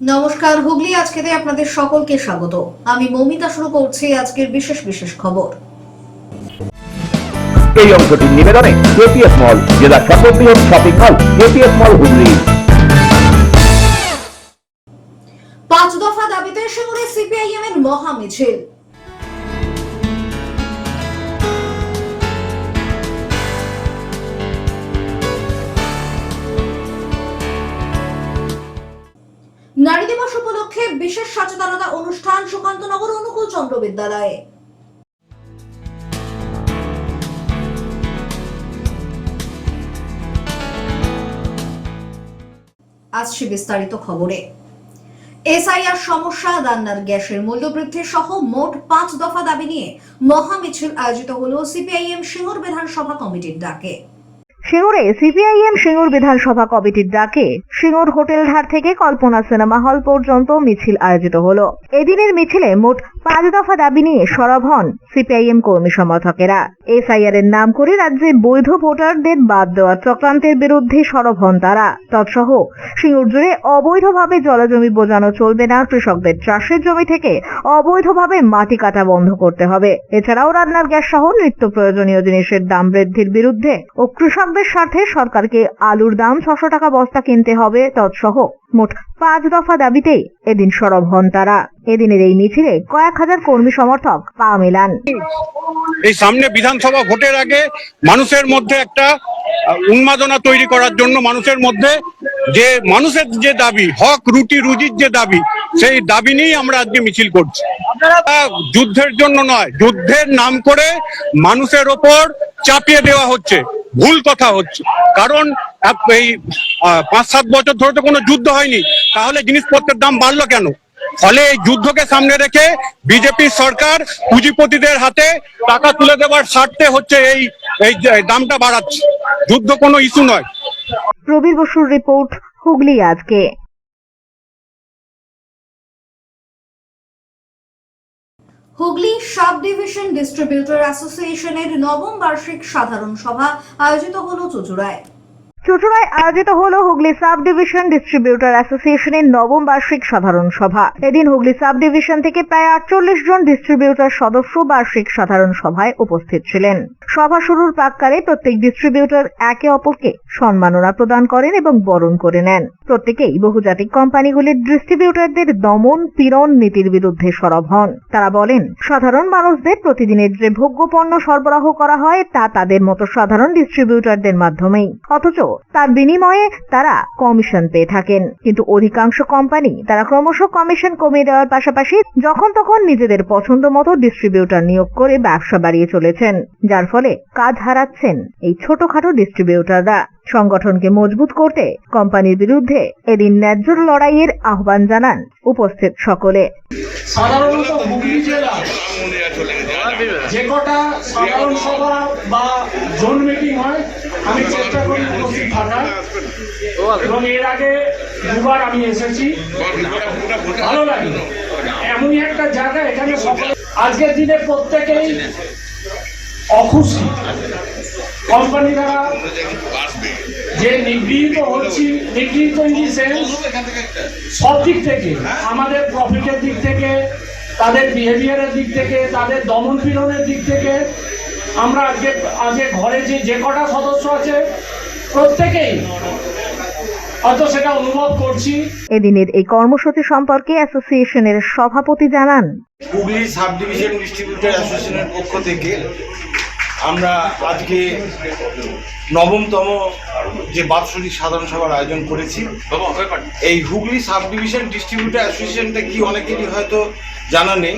নমস্কার, হুগলি আজকেতে আপনাদের সকলকে স্বাগত। আমি মৌমিতা শুরু করছি আজকের বিশেষ বিশেষ খবর। এই অংশটির নিবেদনে কেপিএস মল, জেলার সর্ববৃহৎ শপিং মল কেপিএস মল হুগলি। 5 দফা দাবিতে সিঙ্গুরে সিপিআইএম এর মহা মিছিল। নারী দিবস উপলক্ষে বিশেষ সচেতনতা অনুষ্ঠান সুকান্তনগর অনুকূল চন্দ্র বিদ্যালয়ে। আসছে বিস্তারিত খবরে। এসআইআর সমস্যা, রান্নার গ্যাসের মূল্যবৃদ্ধি সহ মোট 5 দফা দাবি নিয়ে মহা মিছিল আয়োজিত হলো সিপিআইএম সিঙ্গুর বিধানসভা কমিটির ডাকে। সিঙ্গুরে সিপিআইএম সিঙ্গুর বিধানসভা কমিটির ডাকে সিঙ্গুর হোটেল ধার থেকে কল্পনা সিনেমা হল পর্যন্ত মিছিল আয়োজিত হলো। এদিনের মিছিলে মোট 5 দফা দাবি নিয়ে সরব হন সিপিআইএম কর্মী সমর্থকেরা। এসআইআর এর নাম করে রাজ্যে বৈধ ভোটারদের বাদ দেওয়ার চক্রান্তের বিরুদ্ধে সরব হন তারা। তৎসহ সিঙ্গুর জুড়ে অবৈধভাবে জলাজমি বোঝানো চলবে না, কৃষকদের চাষের জমি থেকে অবৈধভাবে মাটি কাটা বন্ধ করতে হবে। এছাড়াও রান্নার গ্যাস সহ নিত্য প্রয়োজনীয় জিনিসের দাম বৃদ্ধির বিরুদ্ধে ও কৃষকদের সাথে সরকারকে আলুর দাম 600 টাকা বস্তা কিনতে হবে, তৎসহ মোট 5 দফা দাবিতেই এদিন সরব হন তারা। এদিনের এই মিছিলে কয়েক হাজার কর্মী সমর্থক পা মেলান। এই সামনে বিধানসভা ভোটের আগে মানুষের মধ্যে একটা উন্মাদনা তৈরি করার জন্য, মানুষের মধ্যে যে মানুষের যে দাবি, হক রুটি রুজির যে দাবি, সেই দাবি নিয়েই আমরা আজকে মিছিল করছি। যুদ্ধের জন্য নয়, যুদ্ধের নাম করে মানুষের ওপর চাপিয়ে দেওয়া হচ্ছে, ভুল কথা হচ্ছে। কারণ এই 5-7 বছর ধরে তো কোনো যুদ্ধ হয়নি, তাহলে জিনিসপত্রের দাম বাড়লো কেন? ফলে এই যুদ্ধকে সামনে রেখে বিজেপি সরকার পুঁজিপতিদের হাতে টাকা তুলে দেওয়ার স্বার্থে হচ্ছে এই দামটা বাড়াচ্ছে। যুদ্ধ কোনো ইস্যু নয়। প্রবীর বসুর রিপোর্ট, হুগলি আজকে। হুগলি সাব ডিভিশন ডিস্ট্রিবিউটর অ্যাসোসিয়েশনের নবম বার্ষিক সাধারণ সভা আয়োজিত হলো চুঁচুড়ায়। চুঁচুড়ায় আয়োজিত হলো হুগলি সাব ডিভিশন ডিস্ট্রিবিউটর অ্যাসোসিয়েশনের নবম বার্ষিক সাধারণ সভা। এদিন হুগলি সাব ডিভিশন থেকে প্রায় 48 জন ডিস্ট্রিবিউটর সদস্য বার্ষিক সাধারণ সভায় উপস্থিত ছিলেন। সভা শুরুর প্রাক্কালে প্রত্যেক ডিস্ট্রিবিউটর একে অপরকে সম্মাননা প্রদান করেন এবং বরণ করে নেন। প্রত্যেকেই বহুজাতিক কোম্পানিগুলির ডিস্ট্রিবিউটরদের দমন পীড়ন নীতির বিরুদ্ধে সরব হন। তারা বলেন, সাধারণ মানুষদের প্রতিদিনের যে ভোগ্যপণ্য সরবরাহ করা হয় তা তাদের মতো সাধারণ ডিস্ট্রিবিউটরদের মাধ্যমেই, অথচ তার বিনিময়ে তারা কমিশন পেয়ে থাকেন। কিন্তু অধিকাংশ কোম্পানি তারা ক্রমশ কমিশন কমিয়ে দেওয়ার পাশাপাশি যখন তখন নিজেদের পছন্দ মতো ডিস্ট্রিবিউটর নিয়োগ করে ব্যবসা বাড়িয়ে চলেছেন, যার ফলে কাজ হারাচ্ছেন এই ছোটখাটো ডিস্ট্রিবিউটররা। সংগঠনকে মজবুত করতে কোম্পানির বিরুদ্ধে এদিন ন্যায্য লড়াইয়ের আহ্বান জানান উপস্থিত সকলে। সাধারণত হুগলি জেলা যে কটা সাধারণ সভা বা জোন মিটিং হয় আমি চেষ্টা করি উপস্থিত থাকার, এবং এর আগে 2বার আমি এসেছি, ভালো লাগে। এমনই একটা জায়গা, এখানে সকলে আজকের দিনে প্রত্যেকেই অখুশি। কোম্পানি দ্বারা যে নিগৃহীত হচ্ছি, নিগৃহীত ইন দি সেন্স সব দিক থেকে, আমাদের প্রফিটের দিক থেকে, তাদের বিহেভিয়ারের দিক থেকে, তাদের দমন পীড়নের দিক থেকে, আমরা আজকে ঘরে যে কটা সদস্য আছে প্রত্যেকেই হয়তো সেটা অনুভব করছি। এদিনের এই কর্মসূচি সম্পর্কে অ্যাসোসিয়েশনের সভাপতি জানান, হুগলি সাব ডিভিশন ডিস্ট্রিবিউটর অ্যাসোসিয়েশনের পক্ষ থেকে আমরা আজকে নবমতম যে বাৎসরিক সাধারণ সভার আয়োজন করেছি। এই হুগলি সাব ডিভিশন ডিস্ট্রিবিউটর অ্যাসোসিয়েশনটা কি অনেকেরই হয়তো জানা নেই।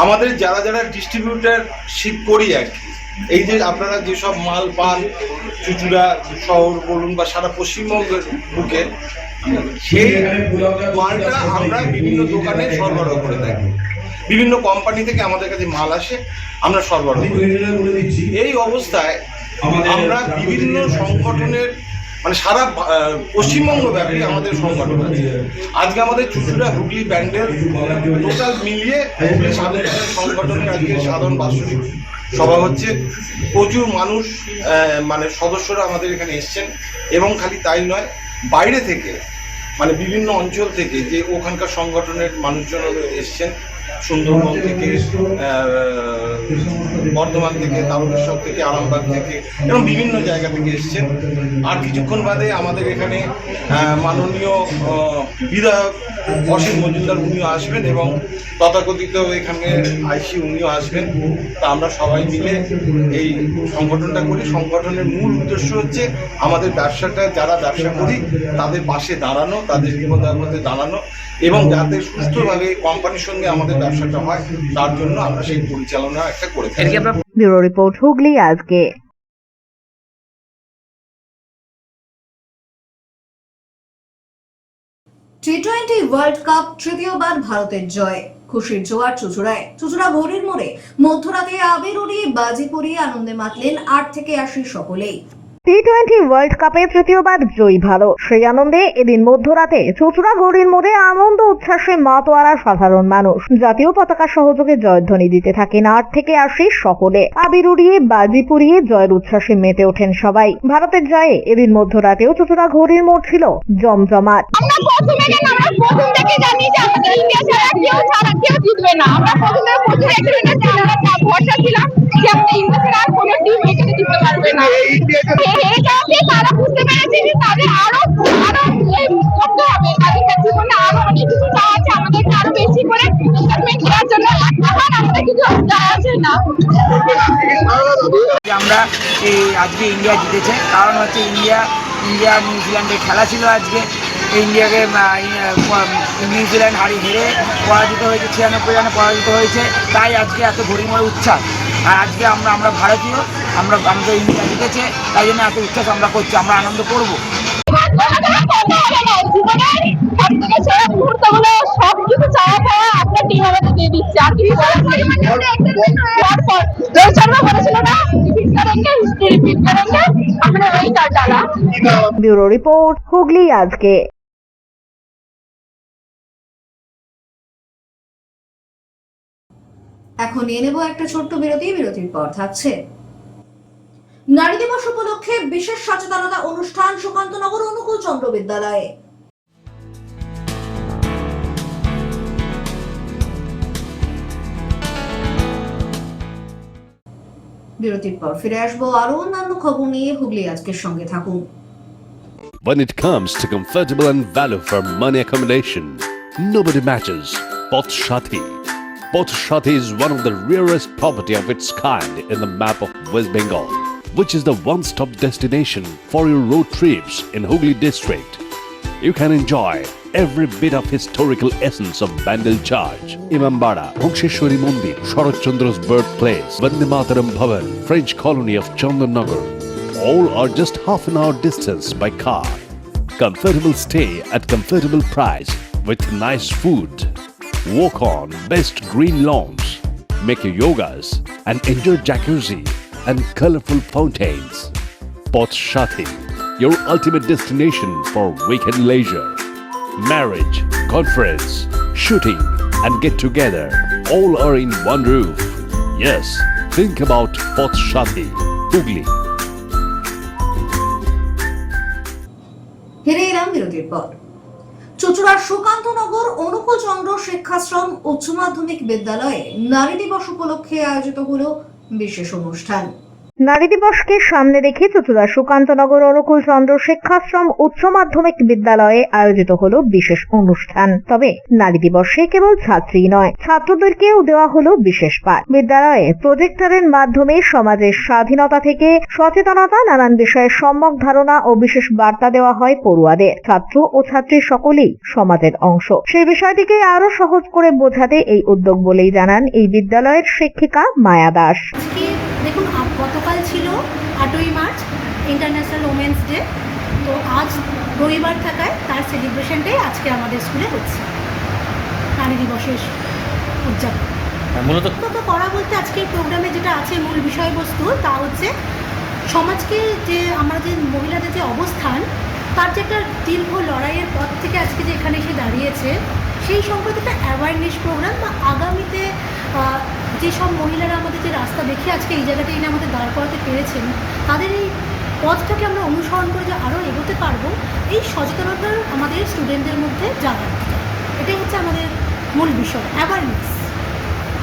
আমাদের যারা যারা ডিস্ট্রিবিউটরশিপ করি আর কি, এই যে আপনারা যেসব মাল পান চুঁচুড়া শহর বলুন বা সারা পশ্চিমবঙ্গের বুকে, সেই মালটা আমরা বিভিন্ন দোকানে সরবরাহ করে থাকি। বিভিন্ন কোম্পানি থেকে আমাদের কাছে মাল আসে, আমরা সরবরাহ করি। এই অবস্থায় আমরা বিভিন্ন সংগঠনের মানে সারা পশ্চিমবঙ্গ ব্যাপী আমাদের সংগঠন আছে। আজকে আমাদের চুঁচুড়া হুগলি ব্যান্ডেল টোটাল মিলিয়ে হুগলি সাধারণ সংগঠনের আজকে সাধারণ বাৎসরিক সভা হচ্ছে। প্রচুর মানুষ মানে সদস্যরা আমাদের এখানে এসছেন, এবং খালি তাই নয়, বাইরে থেকে মানে বিভিন্ন অঞ্চল থেকে যে ওখানকার সংগঠনের মানুষজন এসছেন, সুন্দরবন থেকে, বর্ধমান থেকে, তারকেশ্বর থেকে, আরামবাগ থেকে এবং বিভিন্ন জায়গা থেকে এসছেন। আর কিছুক্ষণ বাদে আমাদের এখানে মাননীয় বিধায়ক অসীম মজুমদার উনিও আসবেন এবং তথাকথিত এখানে আইসি উনিও আসবেন। তা আমরা সবাই মিলে এই সংগঠনটা করি। সংগঠনের মূল উদ্দেশ্য হচ্ছে আমাদের ব্যবসাটা, যারা ব্যবসা করি তাদের পাশে দাঁড়ানো, তাদের বিপদে আপদে দাঁড়ানো এবং যাতে সুস্থভাবে কোম্পানির সঙ্গে আমাদের ব্যবসাটা হয়, তার জন্য আমরা সেই পরিচালনা একটা করে থাকি। ব্যুরো রিপোর্ট, হুগলি আজকে। টি-20 ওয়ার্ল্ড কাপ তৃতীয়বার ভারতের জয়, খুশির জোয়ার চুঁচুড়ায়। চুঁচুড়া ঘড়ির মোড়ে মধ্যরাতে আবির উড়িয়ে বাজি পরিয়ে আনন্দে মাতলেন 8 থেকে 80 সকলেই। টি-20 ওয়ার্ল্ড কাপে তৃতীয়বার জয়ী ভারত, সেই আনন্দে এদিন মধ্যরাতে চুঁচুড়া গড়ির মোড়ে আনন্দ উচ্ছ্বাসে মাতোয়ারা সাধারণ মানুষ। জাতীয় পতাকা সহযোগে জয়ধ্বনি দিতে থাকেন 8 থেকে 80 সকলে। আবির উড়িয়ে বাজি পুড়িয়ে জয়ের উচ্ছ্বাসে মেতে ওঠেন সবাই। ভারতের জয়ে এদিন মধ্যরাতেও চুঁচুড়া ঘড়ির মোড় ছিল জমজমাট। আমরা প্রথম থেকে জানি যে আমাদের ইন্ডিয়া ছাড়া কেউ জিতবে না। আমরা প্রথম ভরসা ছিলাম যে আমরা ইন্ডিয়া ছাড়া আর কোনো টিম এখানে জিততে পারবে না। হেরে যাওয়াতে তারা বুঝতে পেরেছে যে তাদের আরো করতে হবে, তাদের জীবনে আরো অনেক কিছু চাওয়া আছে, আমাদেরকে আরো বেশি করে ইনভেস্টমেন্ট করার জন্য। এখন আমাদের কিছু চাওয়া আছে না। আমরা এই আজকে ইন্ডিয়া জিতেছে, কারণ হচ্ছে ইন্ডিয়া নিউজিল্যান্ডের খেলা ছিল আজকে। ইন্ডিয়াকে নিউজিল্যান্ড হেরে পরাজিত হয়েছে, 96 রানে পরাজিত হয়েছে, তাই আজকে এত ঘড়িমড়ে উচ্ছ্বাস। আর আজকে আমরা ভারতীয়, আমরা ইন্ডিয়া জিতেছে, তাই জন্য এত উচ্ছ্বাস আমরা করছি, আমরা আনন্দ করবো। মুহূর্তগুলো সবকিছু চাওয়া পাওয়া আপনার টিম আমাদের দিয়ে দিচ্ছে। আর কিছু রোহিত শর্মা বলেছিল না, হিস্ট্রি রিপিট করেंगे, আমরা ওই কাজ ডালা। ব্যুরো রিপোর্ট, হুগলি আজকে। এখন নিয়ে নেব একটা ছোট্ট বিরতি। বিরতির পর থাকছে নারী দিবস উপলক্ষে বিশেষ সচেতনতা অনুষ্ঠান সুকান্তনগর অনুকূল চন্দ্র বিদ্যালয়ে। বিরতির পর ফিরে আসবো আরো অন্যান্য খবর নিয়ে। হুগলি আজকের সঙ্গে থাকুন। When it comes to comfortable and value for money accommodation, nobody matches Poth Shathi. Poth Shathi is one of the rarest property of its kind in the map of West Bengal, which is the one-stop destination for your road trips in Hooghly district. You can enjoy every bit of historical essence of Bandel Charge, Imambara, Bhongsheshwari Mandir, Sharat Chandra's birthplace, Vande Mataram Bhavan, French colony of Chandannagar. All are just half an hour distance by car. Comfortable stay at comfortable price with nice food. Walk on best green lawns, make your yogas and enjoy jacuzzi and colorful fountains. Poth Shathi, your ultimate destination for weekend leisure. Marriage, conference, shooting and get together all are in one roof. Yes, think about Poth Shathi, Hooghly. ফিরে এলাম বিরতির পর। চুঁচুড়ার সুকান্তনগর অনুকূল চন্দ্র শিক্ষাশ্রম উচ্চ মাধ্যমিক বিদ্যালয়ে নারী দিবস উপলক্ষে আয়োজিত হলো বিশেষ অনুষ্ঠান। নারী দিবসকে সামনে রেখে চুঁচুড়া সুকান্তনগর অনুকূল চন্দ্র শিক্ষাশ্রম উচ্চ মাধ্যমিক বিদ্যালয়ে আয়োজিত হলো বিশেষ অনুষ্ঠান। তবে নারী দিবসে কেবল ছাত্রী নয়, ছাত্রদেরকেও দেওয়া হলো বিশেষ পাঠ। বিদ্যালয়ে প্রজেক্টরের মাধ্যমে সমাজের স্বাধীনতা থেকে সচেতনতা, নানান বিষয়ে সম্যক ধারণা ও বিশেষ বার্তা দেওয়া হয় পড়ুয়াদের। ছাত্র ও ছাত্রী সকলেই সমাজের অংশ, সেই বিষয়টিকে আরো সহজ করে বোঝাতে এই উদ্যোগ বলেই জানান এই বিদ্যালয়ের শিক্ষিকা মায়া দাস। দেখুন, গতকাল ছিল 8ই মার্চ ইন্টারন্যাশনাল ওমেন্স ডে। তো আজ রবিবার থাকায় তার সেলিব্রেশনটাই আজকে আমাদের স্কুলে হচ্ছে, নারী দিবসের উদযাপন। মূলত করা বলতে আজকের প্রোগ্রামে যেটা আছে মূল বিষয়বস্তু, তা হচ্ছে সমাজকে যে আমরা যে মহিলাদের যে অবস্থান, তার যে একটা দীর্ঘ লড়াইয়ের পর থেকে আজকে যে এখানে এসে দাঁড়িয়েছে, সেই সম্পর্কে একটা অ্যাওয়ারনেস প্রোগ্রাম বা আগামীতে যেসব মহিলারা আমাদের যে রাস্তা দেখিয়ে আজকে এই জায়গাটা এনে আমাদের দাঁড় করাতে পেরেছেন, তাদের এই পথটাকে আমরা অনুসরণ করে যে আরও এগোতে পারবো, এই সচেতনতা আমাদের স্টুডেন্টদের মধ্যে জাগাতে চাই। এটাই হচ্ছে আমাদের মূল বিষয়, অ্যাওয়ারনেস।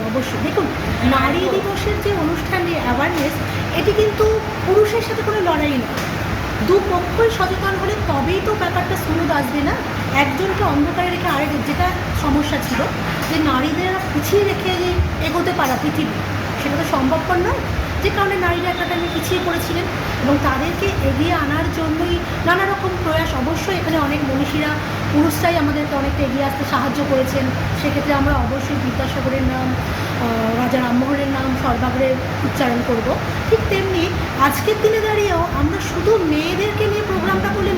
অবশ্যই দেখুন, নারী দিবসের যে অনুষ্ঠান, যে অ্যাওয়ারনেস, এটি কিন্তু পুরুষের সাথে কোনো লড়াই নয়। দুপক্ষই সচেতন হলে তবেই তো ব্যাপারটা স্মুথ আসবে না। একজনকে অন্ধকারে রেখে আরেক, যেটা সমস্যা ছিল যে নারীদের পিছিয়ে রেখে যে এগোতে পারা পৃথিবী, সেটা তো সম্ভবপর নয়। যে কারণে নারীরা একটা টাইমে পিছিয়ে পড়েছিলেন এবং তাদেরকে এগিয়ে আনার জন্যই নানা রকম প্রয়াস। অবশ্যই এখানে অনেক মনীষীরা, পুরুষরাই আমাদেরকে অনেকটা এগিয়ে আসতে সাহায্য করেছেন। সেক্ষেত্রে আমরা অবশ্যই বিদ্যাসাগরের নাম, রাজা রামমোহনের নাম সর্বাগ্রে উচ্চারণ করব। ঠিক তেমনি আজকের দিনে দাঁড়িয়েও আমরা শুধু মেয়েদেরকে নিয়ে প্রোগ্রামটা করলে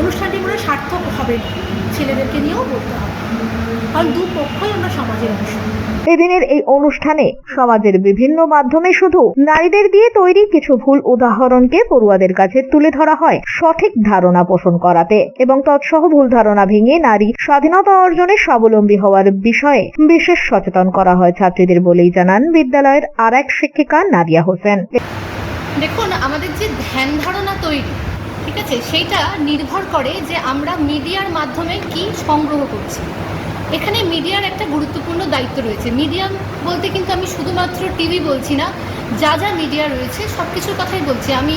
অনুষ্ঠানটি মনে হয় সার্থক হবে না, ছেলেদেরকে নিয়েও বলতে হবে, কারণ দুপক্ষই আমরা সমাজের অংশ। এদিনের এই অনুষ্ঠানে সমাজের বিভিন্ন মাধ্যমে শুধু নারীদের দিয়ে তৈরি কিছু ভুল উদাহরণকে পড়ুয়াদের কাছে তুলে ধরা হয় সঠিক ধারণা পোষণ করাতে, এবং তৎসহ ভুল ধারণা ভেঙে নারী স্বাধীনতা অর্জনে স্বাবলম্বী হওয়ার বিষয়ে বিশেষ সচেতন করা হয় ছাত্রীদের বলেই জানান বিদ্যালয়ের আর এক শিক্ষিকা নাদিয়া হোসেন। দেখুন, আমাদের যে ধ্যান ধারণা তৈরি, ঠিক আছে, সেইটা নির্ভর করে যে আমরা মিডিয়ার মাধ্যমে কি সংগ্রহ করছি। এখানে মিডিয়ার একটা গুরুত্বপূর্ণ দায়িত্ব রয়েছে। মিডিয়াম বলতে কিন্তু আমি শুধুমাত্র টিভি বলছি না, যা যা মিডিয়া রয়েছে সব কিছুর কথাই বলছি। আমি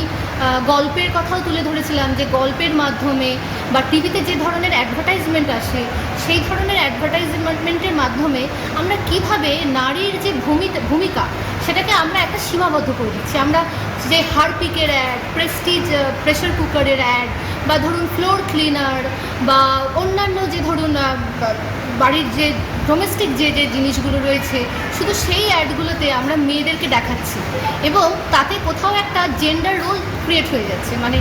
গল্পের কথাও তুলে ধরেছিলাম যে গল্পের মাধ্যমে বা টিভিতে যে ধরনের অ্যাডভার্টাইজমেন্ট আসে, সেই ধরনের অ্যাডভার্টাইজমেন্টের মাধ্যমে আমরা কিভাবে নারীর যে ভূমিকা সেটাকে আমরা একটা সীমাবদ্ধ করে দিচ্ছি। আমরা যে হারপিকের অ্যাড, প্রেস্টিজ প্রেশার কুকারের অ্যাড, বা ধরুন ফ্লোর ক্লিনার, বা অন্যান্য যে ধরুন বাড়ির যে ডোমেস্টিক যে জিনিসগুলো রয়েছে, শুধু সেই অ্যাডগুলোতে আমরা মেয়েদেরকে দেখাচ্ছি এবং তাতে কোথাও একটা জেন্ডার রোল ক্রিয়েট হয়ে যাচ্ছে। মানে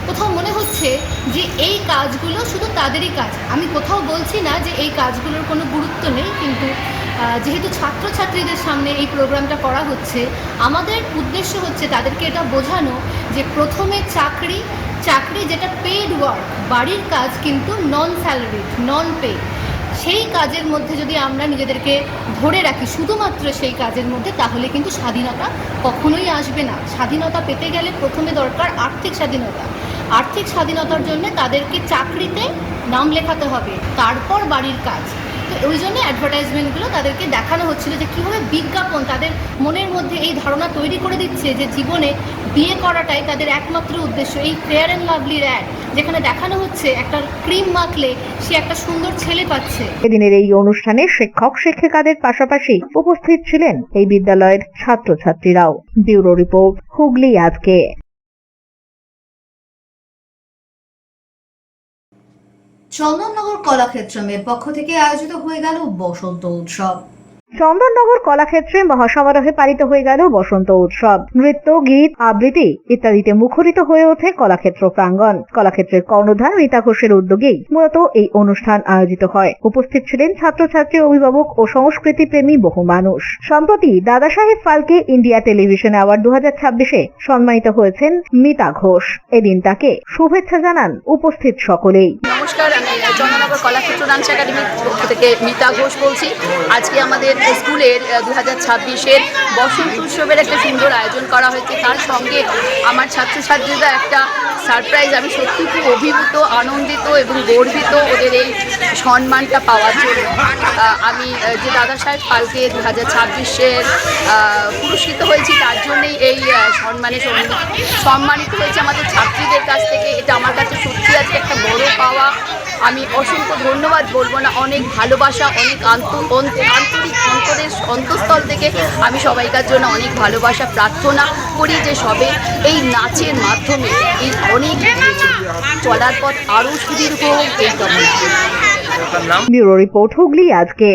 কোথাও মনে হচ্ছে যে এই কাজগুলো শুধু তাদেরই কাজ। আমি কোথাও বলছি না যে এই কাজগুলোর কোনো গুরুত্ব নেই, কিন্তু যেহেতু ছাত্রছাত্রীদের সামনে এই প্রোগ্রামটা করা হচ্ছে, আমাদের উদ্দেশ্য হচ্ছে তাদেরকে এটা বোঝানো যে প্রথমে চাকরি যেটা পেইড ওয়ার্ক, বাড়ির কাজ কিন্তু নন স্যালারিড, নন পেইড, সেই কাজের মধ্যে যদি আমরা নিজেদেরকে ধরে রাখি শুধুমাত্র সেই কাজের মধ্যে, তাহলে কিন্তু স্বাধীনতা কখনোই আসবে না। স্বাধীনতা পেতে গেলে প্রথমে দরকার আর্থিক স্বাধীনতা। আর্থিক স্বাধীনতার জন্য তাদেরকে চাকরিতে নাম লেখাতে হবে, তারপর বাড়ির কাজ। তো ওই জন্য অ্যাডভার্টাইজমেন্টগুলো তাদেরকে দেখানো হচ্ছিল যে কীভাবে বিজ্ঞাপন তাদের মনের মধ্যে এই ধারণা তৈরি করে দিচ্ছে যে জীবনে বিয়ে করাটাই তাদের একমাত্র উদ্দেশ্য। এই ফেয়ার অ্যান্ড লাভলির অ্যাড, যেখানে দেখানো হচ্ছে একটা ক্রিম মাখলে সে একটা সুন্দর ছেলে পাচ্ছে। এদিনের এই অনুষ্ঠানে শিক্ষক শিক্ষিকাদের পাশাপাশি উপস্থিত ছিলেন এই বিদ্যালয়ের ছাত্রছাত্রীরাও। ব্যুরো রিপোর্ট, হুগলি আজকে। চন্দননগর কলাক্ষেত্রের পক্ষ থেকে আয়োজিত হয়ে গেল বসন্ত উৎসব। চন্দননগর কলাক্ষেত্রে মহাসমারোহে পালিত হয়ে গেল বসন্ত উৎসব। নৃত্য, গীত, আবৃত্তি ইত্যাদিতে মুখরিত হয়ে ওঠে কলাক্ষেত্র প্রাঙ্গণ। কলাক্ষেত্রের কর্ণধার রীতা ঘোষের উদ্যোগেই মূলত এই অনুষ্ঠান আয়োজিত হয়। উপস্থিত ছিলেন ছাত্রছাত্রী, অভিভাবক ও সংস্কৃতি প্রেমী বহু মানুষ। সম্প্রতি দাদা সাহেব ফালকে ইন্ডিয়া টেলিভিশন অ্যাওয়ার্ড 2026-এ সম্মানিত হয়েছেন মিতা ঘোষ। এদিন তাকে শুভেচ্ছা জানান উপস্থিত সকলেই। নমস্কার, আমি চন্দননগর কলাক্ষেত্র ডান্স একাডেমির পক্ষ থেকে মিতা ঘোষ বলছি। আজকে আমাদের স্কুলের 2026-এর বসন্ত উৎসবের একটা সুন্দর আয়োজন করা হয়েছে। তার সঙ্গে আমার ছাত্রছাত্রীরা একটা সারপ্রাইজ। আমি সত্যি খুব অভিভূত, আনন্দিত এবং গর্বিত ওদের এই সম্মানটা পাওয়ার জন্য। আমি যে দাদা সাহেব ফালকে 2026-এর পুরস্কৃত হয়েছি, তার জন্যই এই সম্মানিত হয়েছে আমাদের ছাত্রীদের কাছ থেকে। এটা আমার কাছে সত্যি আজকে একটা বড় পাওয়া। আমি অসংখ্য ধন্যবাদ বলবো না, অনেক ভালোবাসা, অনেক আন্তরিক অন্তঃস্থল থেকে আমি সবাইকার জন্য অনেক ভালোবাসা প্রার্থনা করি যে সবে এই নাচের মাধ্যমে এই অনেক চলার পথ আরও সুদীর্ঘ হোক এই কামনা। ব্যুরো রিপোর্ট, হুগলি আজকে।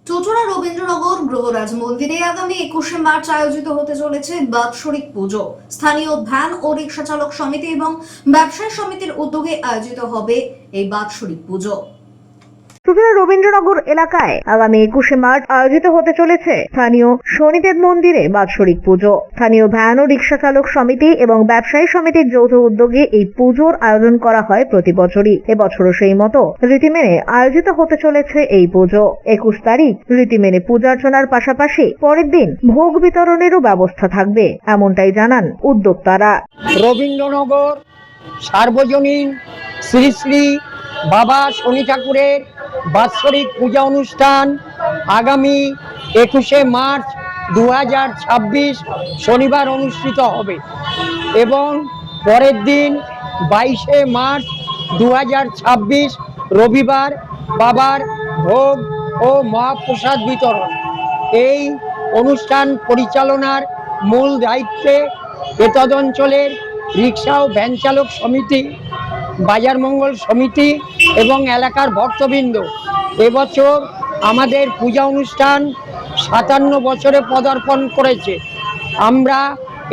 চুঁচুড়া রবীন্দ্রনগর গ্রহরাজ মন্দিরে আগামী 21শে মার্চ আয়োজিত হতে চলেছে বাৎসরিক পুজো। স্থানীয় ভ্যান ও রিক্সা চালক সমিতি এবং ব্যবসায়ী সমিতির উদ্যোগে আয়োজিত হবে এই বাৎসরিক পুজো। সুতরাং রবীন্দ্রনগর এলাকায় আগামী 21শে মার্চ আয়োজিত হতে চলেছে স্থানীয় শনিদেব মন্দিরে বাৎসরিক পুজো। স্থানীয় ভ্যান ও রিক্সা চালক সমিতি এবং ব্যবসায়ী সমিতির যৌথ উদ্যোগে এই পুজোর আয়োজন করা হয় প্রতি বছরই। এবছরও সেই মতো রীতি মেনে আয়োজিত হতে চলেছে এই পুজো। 21 তারিখ রীতি মেনে পূজার্চনার পাশাপাশি পরের দিন ভোগ বিতরণেরও ব্যবস্থা থাকবে, এমনটাই জানান উদ্যোক্তারা। রবীন্দ্রনগর সার্বজনীন শ্রী শ্রী বাবা শনি ঠাকুরের বাৎসরিক পূজা অনুষ্ঠান আগামী 21শে মার্চ 2026 শনিবার অনুষ্ঠিত হবে এবং পরের দিন 22শে মার্চ 2026 রবিবার বাবার ভোগ ও মহাপ্রসাদ বিতরণ। এই অনুষ্ঠান পরিচালনার মূল দায়িত্বে এতদ অঞ্চলের রিক্সা ও ভ্যান চালক সমিতি, বাজার মঙ্গল সমিতি এবং এলাকার ভক্তবৃন্দ। এবছর আমাদের পূজা অনুষ্ঠান 57 বছরে পদার্পণ করেছে। আমরা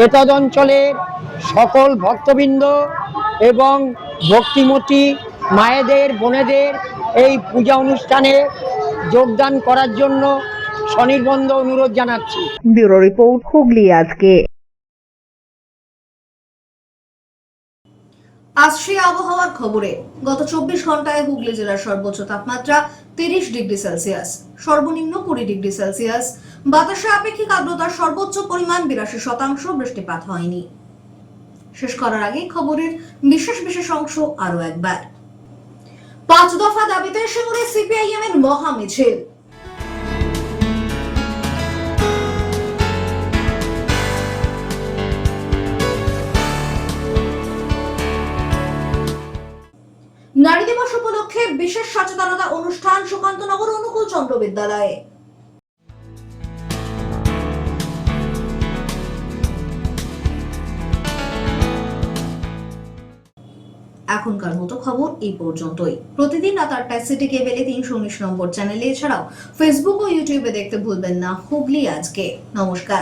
এতদ অঞ্চলের সকল ভক্তবৃন্দ এবং ভক্তিমতী মায়েদের, বোনেদের এই পূজা অনুষ্ঠানে যোগদান করার জন্য সনির্বন্ধ অনুরোধ জানাচ্ছি। ব্যুরো রিপোর্ট, হুগলি আজকে। আসছে আবহাওয়ার খবরে। গত 24 ঘন্টায় হুগলি জেলার সর্বোচ্চ তাপমাত্রা 30 ডিগ্রি সেলসিয়াস, সর্বনিম্ন 20 ডিগ্রি সেলসিয়াস। বাতাসে আপেক্ষিক আর্দ্রতার সর্বোচ্চ পরিমাণ 82%, বৃষ্টিপাত হয়নি। শেষ করার আগে খবরের বিশেষ অংশ আরো একবার। 5 দফা দাবিতে সিঙ্গুরে সিপিআইএম এর মহা মিছিল। নারী দিবস উপলক্ষে বিশেষ সচেতনতা অনুষ্ঠান সুকান্তনগর অনুকূল চন্দ্র বিদ্যালয়ে। এখনকার মতো খবর এই পর্যন্তই। প্রতিদিন রাত 8টায় সিটি কেবেলে 319 নম্বর চ্যানেলে, এছাড়াও ফেসবুক ও ইউটিউবে দেখতে ভুলবেন না হুগলি আজকে। নমস্কার।